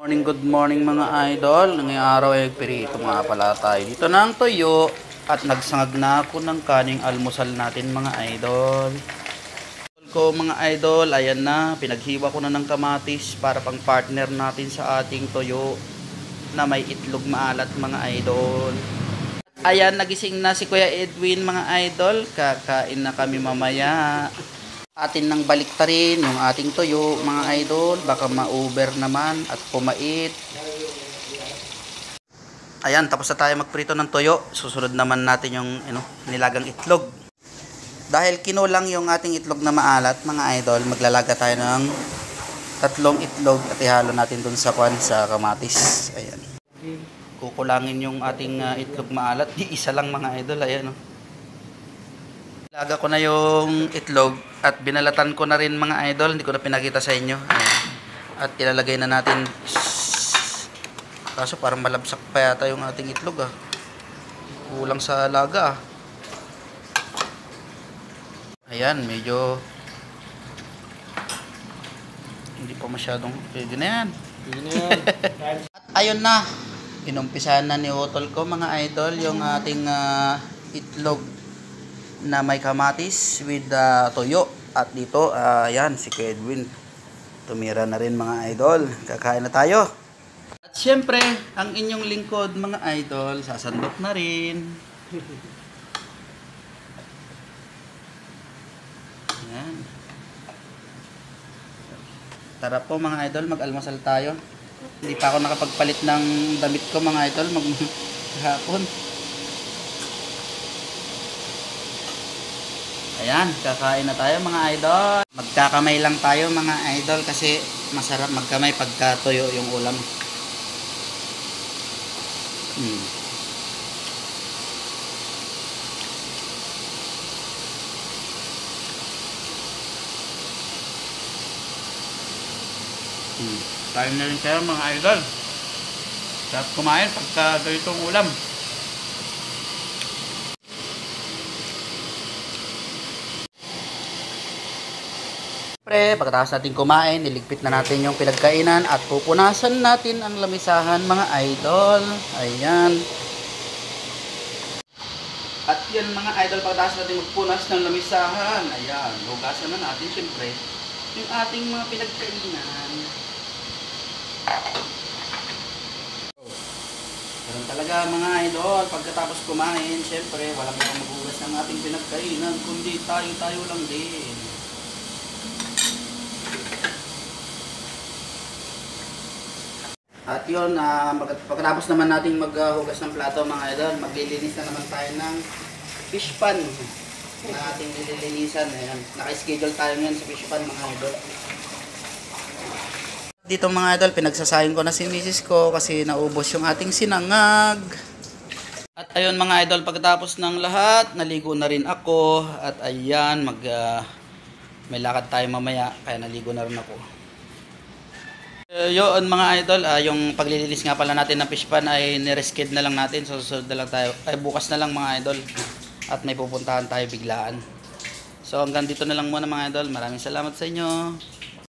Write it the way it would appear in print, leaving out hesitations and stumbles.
Good morning mga idol. Ngayong araw ay pirito nga pala tayo dito ng toyo at nagsangag na ako ng kaning almusal natin mga idol. Mga idol, ayan na, pinaghiwa ko na ng kamatis para pang partner natin sa ating toyo na may itlog maalat mga idol. Ayan, nagising na si Kuya Edwin mga idol, kakain na kami mamaya. Atin nang baliktarin yung ating toyo mga idol, baka ma-over naman at pumait. Ayan, tapos na tayo magprito ng toyo. Susunod naman natin yung nilagang itlog. Dahil kinulang yung ating itlog na maalat mga idol, maglalaga tayo ng 3 itlog at ihalo natin dun sa sa kamatis. Ayan, kukulangin yung ating itlog maalat. Isa lang mga idol. Ayan, laga ko na yung itlog at binalatan ko na rin mga idol. Hindi ko na pinakita sa inyo. Ayan. At ilalagay na natin. Kaso parang malabsak pa yata yung ating itlog kulang sa laga Ayan, medyo hindi pa masyadong pwede na yan. At ayun na, inumpisahan na ni Utol ko mga idol yung ating itlog na may kamatis with toyo. At dito, ayan, si Edwin tumira na rin mga idol. Kakain na tayo. At syempre, ang inyong lingkod mga idol, sasandok na rin. Ayan. Tara po mga idol, mag-almusal tayo. Hindi pa ako nakapagpalit ng damit ko mga idol maghapon. Ayan, kakain na tayo mga idol. Magkakamay lang tayo mga idol kasi masarap magkamay pagka toyo yung ulam. Kain na rin kayo mga idol. Sarap kumain pagka ganitong ulam. Pagkatapos natin kumain, niligpit na natin yung pinagkainan at pupunasan natin ang lamisahan mga idol. Ayan. At yan mga idol, pagkatapos natin magpunas ng lamisahan, ayan, hugasan na natin syempre yung ating mga pinagkainan. Ganun talaga mga idol, pagkatapos kumain, syempre walang ibang maghugas ng ating pinagkainan kundi tayo lang din. At yun, pagkatapos naman natin maghugas ng plato mga idol, maglilinis na naman tayo ng fish pan na ating nililinisan. Ayan, naka-schedule tayo ngayon sa fish pan mga idol. Dito mga idol, pinagsasahin ko na si misis ko kasi naubos yung ating sinangag. At ayun mga idol, pagkatapos ng lahat, naligo na rin ako. At ayan, may lakad tayo mamaya, kaya naligo na rin ako. Yun mga idol, yung paglilinis nga pala natin ng fish pan ay niresked na lang natin. So susunod na lang tayo, ay bukas na lang mga idol. At may pupuntahan tayo biglaan. So hanggang dito na lang muna mga idol. Maraming salamat sa inyo.